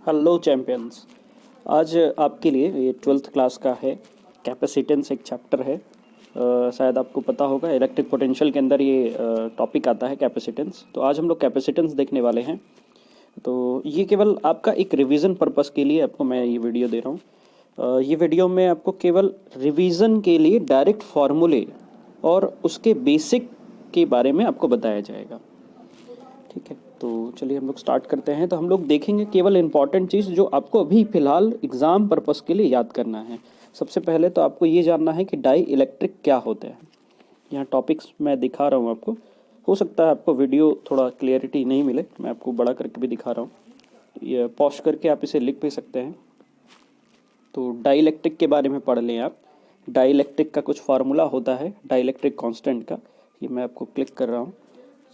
Hello champions. आज आपके लिए ये 12th क्लास का है। कैपेसिटेंस एक चैप्टर है। शायद आपको पता होगा इलेक्ट्रिक पोटेंशियल के अंदर ये टॉपिक आता है कैपेसिटेंस। तो आज हम लोग कैपेसिटेंस देखने वाले हैं। तो ये केवल आपका एक रिवीजन पर्पस के लिए आपको मैं ये वीडियो दे रहा हूँ। ये वीडियो में आपको केवल रिवीजन के लिए डायरेक्ट फार्मूले और उसके बेसिक के बारे में आपको बताया जाएगा। ठीक है, तो चलिए हम लोग स्टार्ट करते हैं। तो हम लोग देखेंगे केवल इंपॉर्टेंट चीज़ जो आपको अभी फ़िलहाल एग्ज़ाम पर्पस के लिए याद करना है। सबसे पहले तो आपको ये जानना है कि डाई इलेक्ट्रिक क्या होते हैं। यहाँ टॉपिक्स मैं दिखा रहा हूँ आपको। हो सकता है आपको वीडियो थोड़ा क्लियरिटी नहीं मिले, मैं आपको बड़ा करके भी दिखा रहा हूँ। ये पॉज करके आप इसे लिख भी सकते हैं। तो डाई इलेक्ट्रिक के बारे में पढ़ लें आप। डाई इलेक्ट्रिक का कुछ फार्मूला होता है डाई इलेक्ट्रिक कॉन्स्टेंट का। ये मैं आपको क्लिक कर रहा हूँ,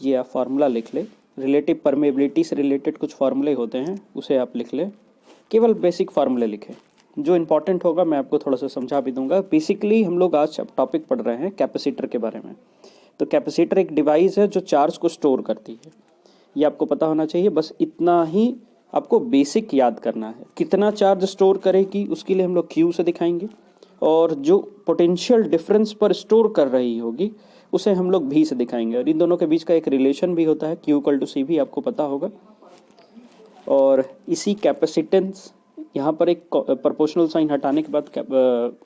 ये आप फार्मूला लिख लें। रिलेटिव परमेबिलिटी से रिलेटेड कुछ फार्मूले होते हैं, उसे आप लिख लें। केवल बेसिक फार्मूले लिखें, जो इंपॉर्टेंट होगा मैं आपको थोड़ा सा समझा भी दूंगा। बेसिकली हम लोग आज टॉपिक पढ़ रहे हैं कैपेसिटर के बारे में। तो कैपेसिटर एक डिवाइस है जो चार्ज को स्टोर करती है। ये आपको पता होना चाहिए, बस इतना ही आपको बेसिक याद करना है। कितना चार्ज स्टोर करेगी उसके लिए हम लोग क्यू से दिखाएंगे, और जो पोटेंशियल डिफरेंस पर स्टोर कर रही होगी उसे हम लोग भी से दिखाएंगे। और इन दोनों के बीच का एक रिलेशन भी होता है, Q इक्वल टू सी भी आपको पता होगा। और इसी कैपेसिटेंस, यहाँ पर एक प्रोपोर्शनल साइन हटाने के बाद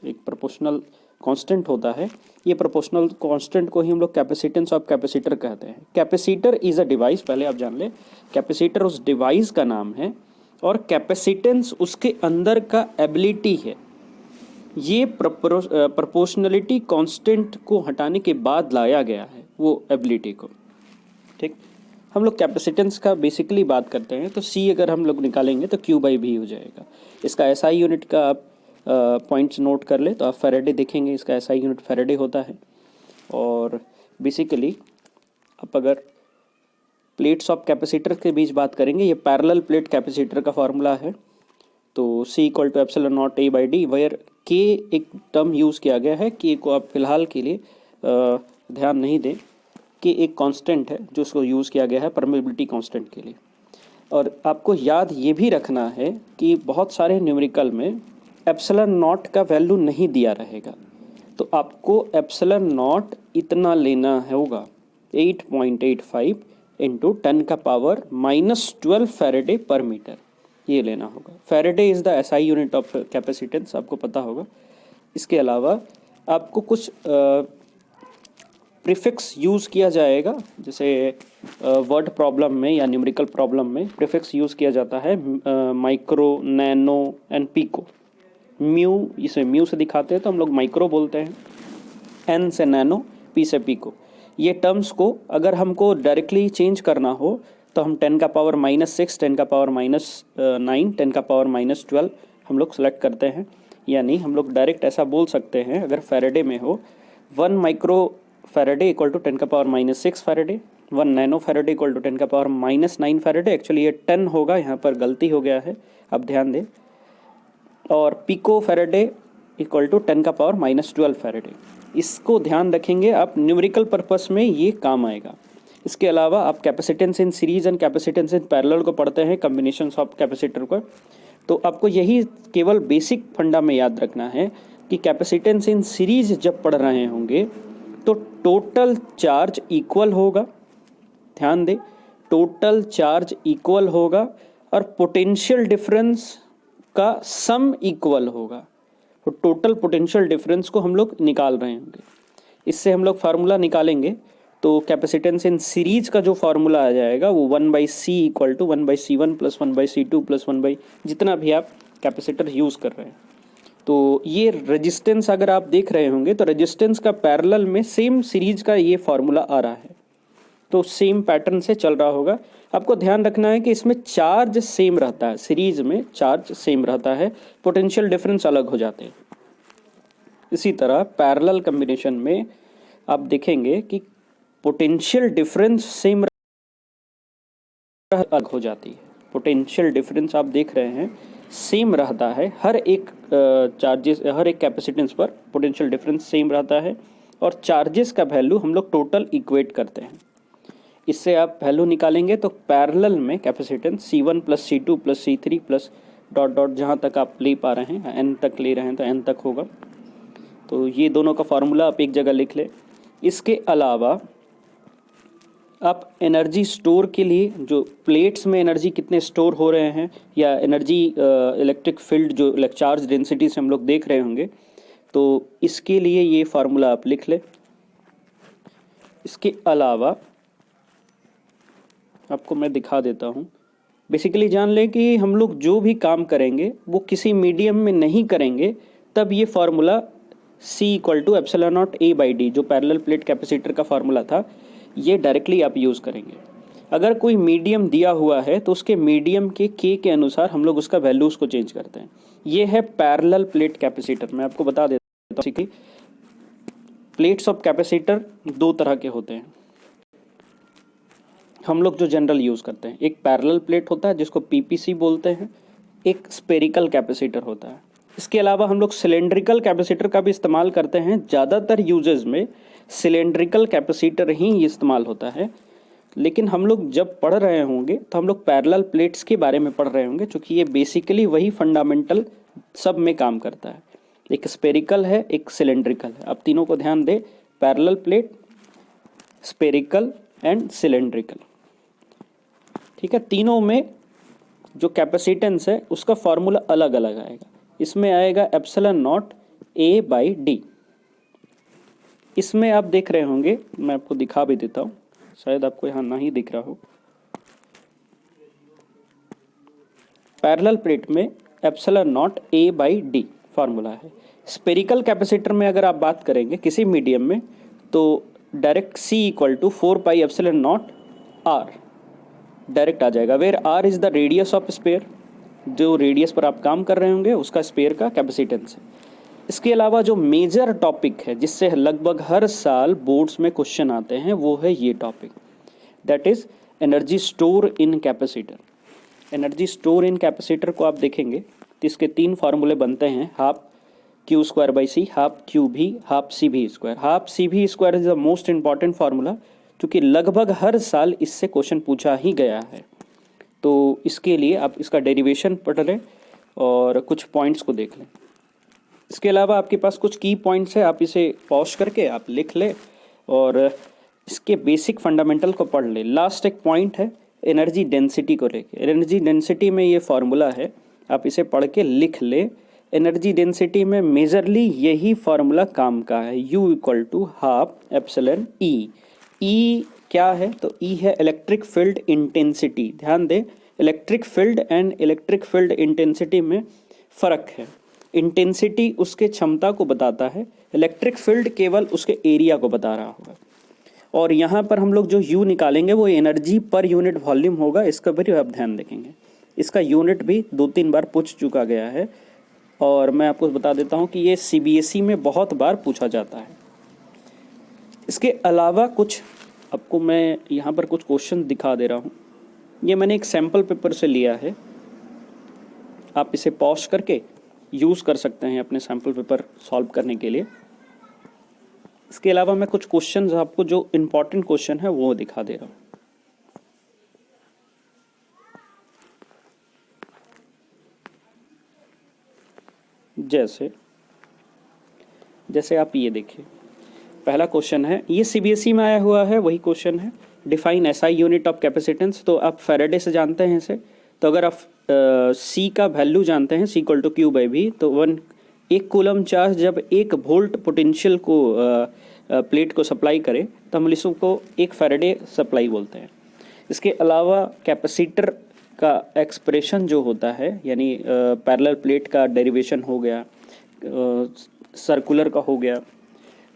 एक प्रोपोर्शनल कांस्टेंट होता है। ये प्रोपोर्शनल कांस्टेंट को ही हम लोग कैपेसिटेंस ऑफ कैपेसिटर कहते हैं। कैपेसिटर इज़ अ डिवाइस, पहले आप जान लें। कैपेसिटर उस डिवाइस का नाम है और कैपेसिटेंस उसके अंदर का एबिलिटी है। ये प्रोपोर्शनलिटी कांस्टेंट को हटाने के बाद लाया गया है वो एबिलिटी को। ठीक, हम लोग कैपेसिटेंस का बेसिकली बात करते हैं। तो C अगर हम लोग निकालेंगे तो Q/V हो जाएगा। इसका SI यूनिट का आप पॉइंट्स नोट कर ले तो आप फैराडे देखेंगे, इसका SI यूनिट फैराडे होता है। और बेसिकली आप अगर प्लेट्स ऑफ कैपेसिटर के बीच बात करेंगे, ये पैरेलल प्लेट कैपेसिटर का फार्मूला है। तो C equal to epsilon not A by D, where K एक टर्म यूज़ किया गया है। K को आप फिलहाल के लिए ध्यान नहीं दें। K एक कांस्टेंट है जो उसको यूज़ किया गया है परमेबिलिटी कांस्टेंट के लिए। और आपको याद ये भी रखना है कि बहुत सारे न्यूमेरिकल में एप्सिलॉन नॉट का वैल्यू नहीं दिया रहेगा, तो आपको एप्सिलॉन नॉट इतना लेना होगा 8.85 इंटू 10 का पावर -12 फैराडे पर मीटर, ये लेना होगा। Faraday is the SI unit of capacitance, आपको पता होगा। इसके अलावा आपको कुछ प्रीफिक्स यूज़ किया जाएगा, जैसे वर्ड प्रॉब्लम में या न्यूमेरिकल प्रॉब्लम में प्रीफिक्स यूज़ किया जाता है micro, nano and pico. Mu, इसे म्यू से दिखाते हैं तो हम लोग माइक्रो बोलते हैं, N से नैनो, P से पीको। ये टर्म्स को अगर हमको डायरेक्टली चेंज करना हो तो हम 10 का पावर -6, 10 का पावर -9, 10 का पावर -12 हम लोग सेलेक्ट करते हैं। यानी हम लोग डायरेक्ट ऐसा बोल सकते हैं, अगर फैराडे में हो 1 माइक्रो फैराडे इक्वल टू 10 का power -6 faraday, 1 nano faraday equal to 10 का पावर -9 फैराडे। एक्चुअली ये 10 होगा, यहाँ पर गलती हो गया है, अब ध्यान दें। और पिको फैराडे इक्वल टू 10 का पावर -12 फैराडे। इसको ध्यान रखेंगे आप, न्यूमेरिकल पर्पस में ये काम आएगा। इसके अलावा आप capacitance in series and capacitance in parallel को पढ़ते हैं, कम्बिनेशन ऑफ कैपेसिटर को। तो आपको यही केवल बेसिक फंडा में याद रखना है कि कैपेसिटेंस इन सीरीज जब पढ़ रहे होंगे तो टोटल चार्ज इक्वल होगा। ध्यान दें, टोटल चार्ज इक्वल होगा और पोटेंशियल डिफरेंस का सम इक्वल होगा। तो टोटल पोटेंशियल डिफरेंस को हम लोग निकाल रहे होंगे। इससे हम लोग फार्मूला निकालेंगे तो कैपेसिटेंस इन सीरीज का जो फार्मूला आ जाएगा वो 1/C equal to 1/C1 plus 1/C2 plus 1/ जितना भी आप कैपेसिटर यूज़ कर रहे हैं। तो ये रेजिस्टेंस अगर आप देख रहे होंगे तो रेजिस्टेंस का पैरेलल में सेम सीरीज का ये फार्मूला आ रहा है, तो सेम पैटर्न से चल रहा होगा। आपको ध्यान रखना है कि इसमें चार्ज सेम रहता है, सीरीज में चार्ज सेम रहता है, पोटेंशियल डिफरेंस अलग हो जाते हैं। इसी तरह पैरेलल कॉम्बिनेशन में आप देखेंगे कि पोटेंशियल डिफरेंस सेम अलग हो जाती है। पोटेंशियल डिफरेंस आप देख रहे हैं सेम रहता है, हर एक चार्जेस, हर एक कैपेसिटेंस पर पोटेंशियल डिफरेंस सेम रहता है। और चार्जेस का वैल्यू हम लोग टोटल इक्वेट करते हैं। इससे आप वैल्यू निकालेंगे तो पैरेलल में capacitance C1 plus C2 plus C3 plus dot dot जहाँ तक आप ले पा रहे हैं, n तक ले रहे हैं तो n तक होगा। तो ये दोनों का फार्मूला आप एक जगह लिख लें। इसके अलावा आप एनर्जी स्टोर के लिए जो प्लेट्स में एनर्जी कितने स्टोर हो रहे हैं या एनर्जी इलेक्ट्रिक फील्ड जो चार्ज डेंसिटी से हम लोग देख रहे होंगे, तो इसके लिए ये फार्मूला आप लिख लें। इसके अलावा आपको मैं दिखा देता हूँ। बेसिकली जान लें कि हम लोग जो भी काम करेंगे वो किसी मीडियम में नहीं करेंगे, तब ये formula C equal to epsilon not A by D जो पैरेलल प्लेट कैपेसिटर का फार्मूला था, ये डायरेक्टली आप यूज़ करेंगे। अगर कोई मीडियम दिया हुआ है तो उसके मीडियम के K के अनुसार हम लोग उसका वैल्यूज़ को चेंज करते हैं। ये है पैरेलल प्लेट कैपेसिटर। मैं आपको बता देता हूँ कि प्लेट्स ऑफ कैपेसिटर दो तरह के होते हैं, हम लोग जो जनरल यूज़ करते हैं। एक पैरेलल प्लेट होता है जिसको PPC बोलते हैं, एक स्पेरिकल कैपेसिटर होता है। इसके अलावा हम लोग सिलेंड्रिकल कैपेसिटर का भी इस्तेमाल करते हैं। ज़्यादातर यूजेस में सिलेंड्रिकल कैपेसिटर ही इस्तेमाल होता है, लेकिन हम लोग जब पढ़ रहे होंगे तो हम लोग पैरेलल प्लेट्स के बारे में पढ़ रहे होंगे, क्योंकि ये बेसिकली वही फंडामेंटल सब में काम करता है। एक स्पेरिकल है, एक सिलेंड्रिकल है। अब तीनों को ध्यान दे, parallel plate, spherical and cylindrical. ठीक है, तीनों में जो कैपेसिटेंस है उसका फार्मूला अलग अलग आएगा। इसमें आएगा epsilon not A by D. इसमें आप देख रहे होंगे, मैं आपको दिखा भी देता हूँ, शायद आपको यहाँ ना ही दिख रहा हो। पैरेलल प्लेट में epsilon not A by d formula है। स्पेरिकल कैपेसिटर में अगर आप बात करेंगे किसी मीडियम में, तो direct C equal to 4 pi epsilon naught R direct आ जाएगा, where R is the radius of sphere. जो रेडियस पर आप काम कर रहे होंगे उसका स्पेयर का कैपेसिटेंस है। इसके अलावा जो मेजर टॉपिक है जिससे लगभग हर साल बोर्ड्स में क्वेश्चन आते हैं, वो है ये topic, that is energy store in capacitor. Energy store in capacitor को आप देखेंगे तो इसके तीन फार्मूले बनते हैं, half Q square by C, half QV, half CV square. Half CV square is the most important formula, क्योंकि लगभग हर साल इससे क्वेश्चन पूछा ही गया है। तो इसके लिए आप इसका डेरिवेशन पढ़ लें और कुछ पॉइंट्स को देख लें। इसके अलावा आपके पास कुछ की पॉइंट्स है, आप इसे पॉज करके आप लिख लें और इसके बेसिक फंडामेंटल को पढ़ लें। लास्ट एक पॉइंट है एनर्जी डेंसिटी को लेके। एनर्जी डेंसिटी में ये फार्मूला है, आप इसे पढ़ के लिख लें। एनर्जी डेंसिटी में मेजरली यही फार्मूला काम का है, U equal to half epsilon E। E क्या है? तो E है इलेक्ट्रिक फील्ड इंटेंसिटी। ध्यान दें, electric field and electric field intensity में फ़र्क है। इंटेंसिटी उसके क्षमता को बताता है, इलेक्ट्रिक फील्ड केवल उसके एरिया को बता रहा होगा। और यहाँ पर हम लोग जो U निकालेंगे वो एनर्जी पर यूनिट वॉल्यूम होगा। इसका भी आप ध्यान रखेंगे, इसका यूनिट भी 2-3 बार पूछ चुका गया है और मैं आपको बता देता हूँ कि ये CBSE में बहुत बार पूछा जाता है। इसके अलावा कुछ आपको मैं यहाँ पर कुछ क्वेश्चन दिखा दे रहा हूँ। ये मैंने एक सैम्पल पेपर से लिया है, आप इसे पॉज करके यूज़ कर सकते हैं अपने सैम्पल पेपर सॉल्व करने के लिए। इसके अलावा मैं कुछ क्वेश्चंस आपको जो इम्पोर्टेंट क्वेश्चन है वो दिखा दे रहा हूँ। जैसे आप ये देखिए, पहला क्वेश्चन है, ये CBSE में आया हुआ है, वही क्वेश्चन है, define SI unit of capacitance. तो आप फैराडे से जानते हैं इसे। तो अगर आप C का वैल्यू जानते हैं, C equal to Q by V, तो 1 कूलम चार्ज जब 1 वोल्ट पोटेंशियल को प्लेट को सप्लाई करे तो हम इसको 1 फैराडे सप्लाई बोलते हैं। इसके अलावा कैपेसिटर का एक्सप्रेशन जो होता है, यानी पैरेलल प्लेट का डेरिवेशन हो गया, सर्कुलर का हो गया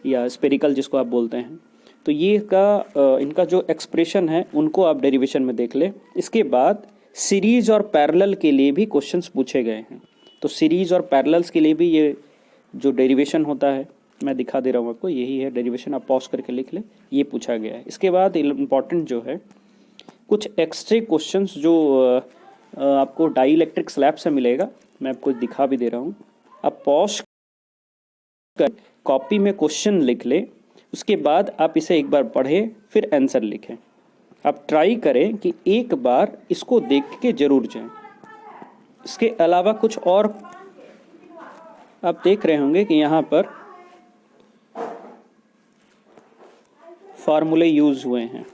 या स्पेरिकल जिसको आप बोलते हैं, तो ये इनका जो एक्सप्रेशन है उनको आप डेरिवेशन में देख लें। इसके बाद सीरीज और पैरेलल के लिए भी क्वेश्चंस पूछे गए हैं। तो सीरीज और पैरेलल्स के लिए भी ये जो डेरिवेशन होता है मैं दिखा दे रहा हूँ आपको, यही है डेरिवेशन, आप पॉज करके लिख लें, ये पूछा गया है। इसके बाद इम्पॉर्टेंट जो है कुछ एक्स्ट्रा क्वेश्चंस जो आपको डाई इलेक्ट्रिक स्लैब से मिलेगा, मैं आपको दिखा भी दे रहा हूँ। आप पॉज कर कॉपी में क्वेश्चन लिख लें, उसके बाद आप इसे एक बार पढ़ें फिर आंसर लिखें। आप ट्राई करें कि एक बार इसको देख के ज़रूर जाएं। इसके अलावा कुछ और आप देख रहे होंगे कि यहाँ पर फार्मूले यूज़ हुए हैं।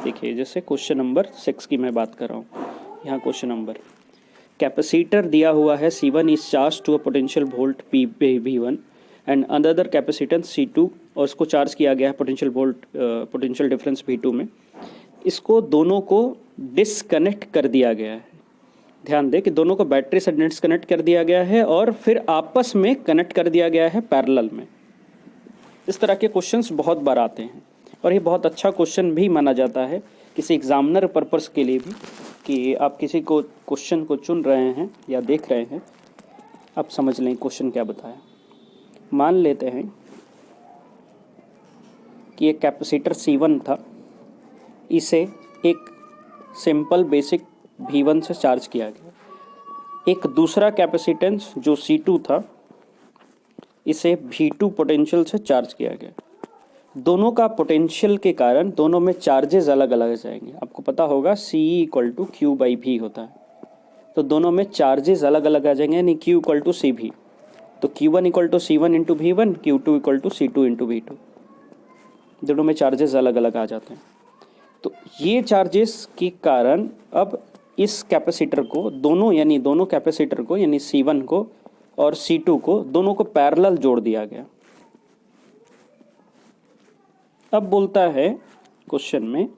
देखिए, जैसे क्वेश्चन नंबर 6 की मैं बात कर रहा हूँ। यहाँ क्वेश्चन नंबर, कैपेसिटर दिया हुआ है C1 is charge to a potential volt V1 and another capacitance C2, और इसको चार्ज किया गया है पोटेंशियल डिफरेंस V2 में। इसको दोनों को डिसकनेक्ट कर दिया गया है। ध्यान दें कि दोनों को बैटरी से डिसकनेक्ट कर दिया गया है और फिर आपस में कनेक्ट कर दिया गया है पैरेलल में। इस तरह के क्वेश्चंस बहुत बार आते हैं और ये बहुत अच्छा क्वेश्चन भी माना जाता है किसी एग्जामिनर पर्पस के लिए भी, कि आप किसी को क्वेश्चन को चुन रहे हैं या देख रहे हैं, आप समझ लें क्वेश्चन क्या बताया। मान लेते हैं कि एक कैपेसिटर C1 था, इसे एक सिंपल बेसिक V1 से चार्ज किया गया। एक दूसरा कैपेसिटेंस जो C2 था, इसे V2 पोटेंशियल से चार्ज किया गया। दोनों का पोटेंशियल के कारण दोनों में चार्जेस अलग अलग जाएंगे। आपको पता होगा CE = Q/V होता है, तो दोनों में चार्जेस अलग अलग आ जाएंगे, यानी Q = CV। तो Q1 = C1 × V1, Q2 = C2 × V2। दोनों में चार्जेस अलग अलग आ जाते हैं। तो ये चार्जेस के कारण अब इस कैपेसिटर को दोनों कैपेसिटर को यानी C1 को और C2 को दोनों को पैरेलल जोड़ दिया गया। अब बोलता है क्वेश्चन में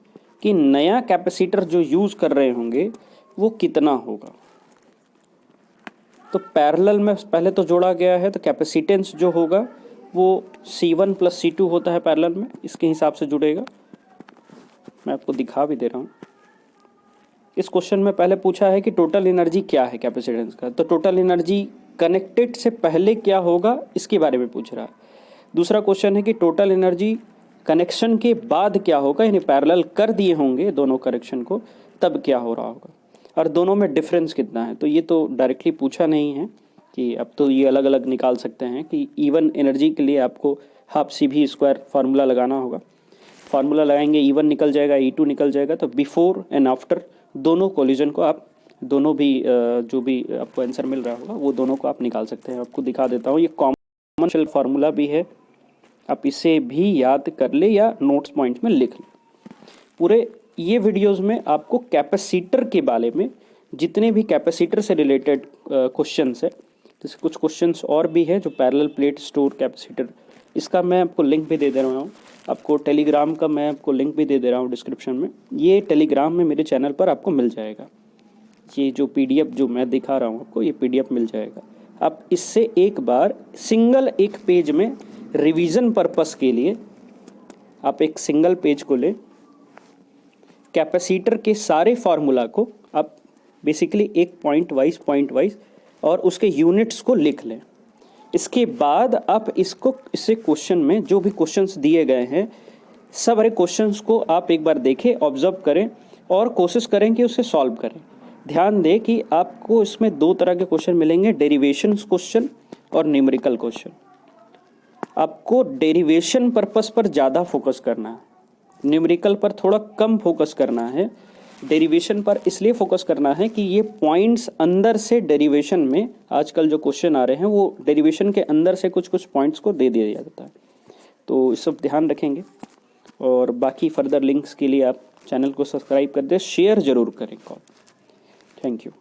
कि नया कैपेसिटर जो यूज़ कर रहे होंगे वो कितना होगा। तो पैरेलल में पहले तो जोड़ा गया है, तो कैपेसिटेंस जो होगा वो C1 + C2 होता है पैरेलल में, इसके हिसाब से जुड़ेगा। मैं आपको दिखा भी दे रहा हूँ। इस क्वेश्चन में पहले पूछा है कि टोटल एनर्जी क्या है कैपेसिटेंस का, तो टोटल एनर्जी कनेक्टेड से पहले क्या होगा इसके बारे में पूछ रहा है। दूसरा क्वेश्चन है कि टोटल एनर्जी कनेक्शन के बाद क्या होगा, यानी पैरेलल कर दिए होंगे दोनों कनेक्शन को, तब क्या हो रहा होगा, और दोनों में डिफरेंस कितना है। तो ये तो डायरेक्टली पूछा नहीं है कि अब तो ये अलग अलग निकाल सकते हैं कि इवन एनर्जी के लिए आपको ½CV² फार्मूला लगाना होगा। फार्मूला लगाएंगे, E1 निकल जाएगा, E2 निकल जाएगा। तो बिफोर एंड आफ्टर दोनों कोलिजन को आप दोनों भी जो भी आपको आंसर मिल रहा होगा वो दोनों को आप निकाल सकते हैं। आपको दिखा देता हूँ, ये कॉमन फार्मूला भी है, आप इसे भी याद कर ले या नोट्स पॉइंट में लिख लें। पूरे ये वीडियोस में आपको कैपेसिटर के बारे में जितने भी कैपेसिटर से रिलेटेड क्वेश्चंस है, जैसे कुछ क्वेश्चंस और भी है जो पैरेलल प्लेट स्टोर कैपेसिटर, इसका मैं आपको लिंक भी दे रहा हूँ। आपको टेलीग्राम का मैं आपको लिंक भी दे रहा हूँ डिस्क्रिप्शन में। ये टेलीग्राम में मेरे चैनल पर आपको मिल जाएगा। ये जो PDF जो मैं दिखा रहा हूँ आपको, ये PDF मिल जाएगा। आप इससे एक बार सिंगल एक पेज में रिवीजन पर्पस के लिए आप एक सिंगल पेज को लें, कैपेसिटर के सारे फार्मूला को आप बेसिकली एक पॉइंट वाइज और उसके यूनिट्स को लिख लें। इसके बाद आप इससे क्वेश्चन में जो भी क्वेश्चंस दिए गए हैं, सब सारे क्वेश्चंस को आप एक बार देखें, ऑब्जर्व करें और कोशिश करें कि उसे सॉल्व करें। ध्यान दें कि आपको इसमें 2 तरह के क्वेश्चन मिलेंगे, डेरिवेशन क्वेश्चन और न्यूमेरिकल क्वेश्चन। आपको डेरिवेशन पर्पस पर ज़्यादा फोकस करना है, न्यूमेरिकल पर थोड़ा कम फोकस करना है। डेरिवेशन पर इसलिए फोकस करना है कि ये पॉइंट्स अंदर से डेरिवेशन में आजकल जो क्वेश्चन आ रहे हैं वो डेरिवेशन के अंदर से कुछ पॉइंट्स को दे दिया जाता है। तो इस सब ध्यान रखेंगे और बाकी फर्दर लिंक्स के लिए आप चैनल को सब्सक्राइब कर दें, शेयर ज़रूर करें। Thank you.